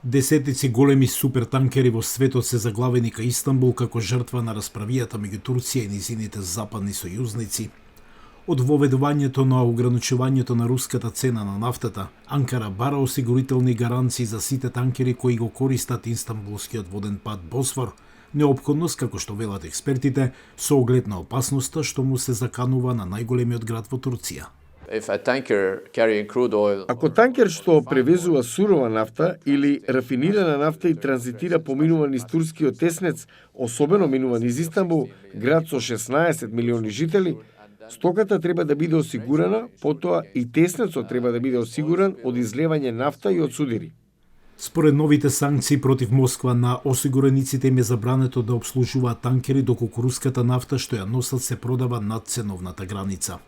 Десетици големи супертанкери во светот се заглавени кај Истанбул како жртва на расправијата меѓу Турција и низините западни сојузници. Од воведувањето на ограничувањето на руската цена на нафтата, Анкара бара осигурителни гаранции за сите танкери кои го користат Истанбулскиот воден пат Босфор, неопходност, како што велат експертите, со оглед на опасноста што му се заканува на најголемиот град во Турција. Ако танкер што превезува сурова нафта или рафинирана нафта и транзитира поминува низ турскиот теснец, особено минува низ Истанбул, град со 16 милиони жители, стоката треба да биде осигурана, потоа и теснецот треба да биде осигуран од излевање нафта и од судири. Според новите санкции против Москва, на осигурениците им е забрането да обслужуваат танкери доколку руската нафта што ја носат се продава над ценовната граница.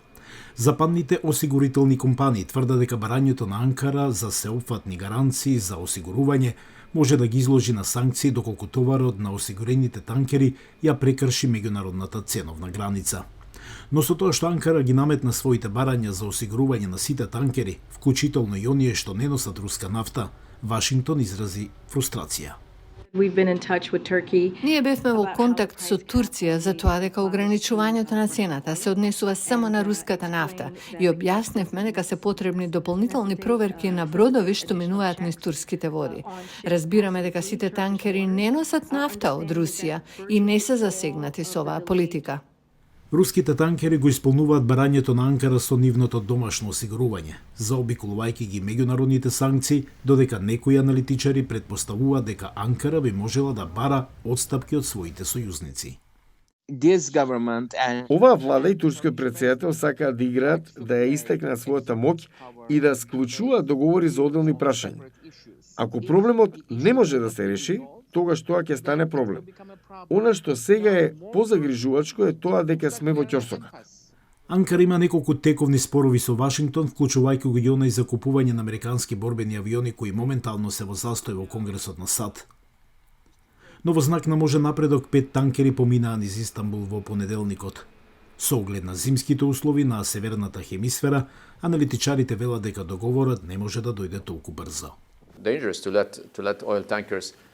Западните осигурителни компании тврдат дека барањето на Анкара за сеопфатни гаранции за осигурување може да ги изложи на санкции доколку товарот на осигурените танкери ја прекрши меѓународната ценовна граница. Но со тоа што Анкара ги наметна своите барања за осигурување на сите танкери, вклучително и оние што не носат руска нафта, Вашингтон изрази фрустрација. Ние бевме во контакт со Турција за тоа дека ограничувањето на цената се однесува само на руската нафта и објасневме дека се потребни дополнителни проверки на бродови што минуваат низ турските води. Разбираме дека сите танкери не носат нафта од Русија и не се засегнати со оваа политика. Руските танкери го исполнуваат барањето на Анкара со нивното домашно осигурување, заобиколувајќи ги меѓународните санкции, додека некои аналитичари предпоставуваат дека Анкара би можела да бара одстапки од своите сојузници. Оваа влада и турскиот претседател сакаат да играат, да ја истекнат својата моќ и да склучуваат договори за одделни прашања. Ако проблемот не може да се реши, тогаш тоа ќе стане проблем. Она што сега е позагрижувачко е тоа дека сме во ќорсока. Анкара има неколку тековни спорови со Вашингтон, вклучувајќи го и онај за купување на американски борбени авиони кои моментално се во застој во Конгресот на САД. Но во знак на може напредок 5 танкери поминаа низ Истанбул во понеделникот. Со оглед на зимските услови на северната хемисфера, аналитичарите велат дека договорот не може да дојде толку брзо.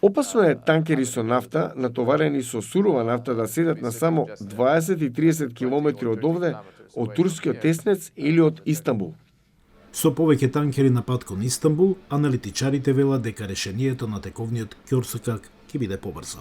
Опасно е танкери со нафта, натоварени со сурова нафта, да седат на само 20 и 30 километри од овде, од турскиот теснец или од Истанбул. Со повеќе танкери на пат кон Истанбул, аналитичарите велат дека решението на тековниот ќорсокак ќе биде побрзо.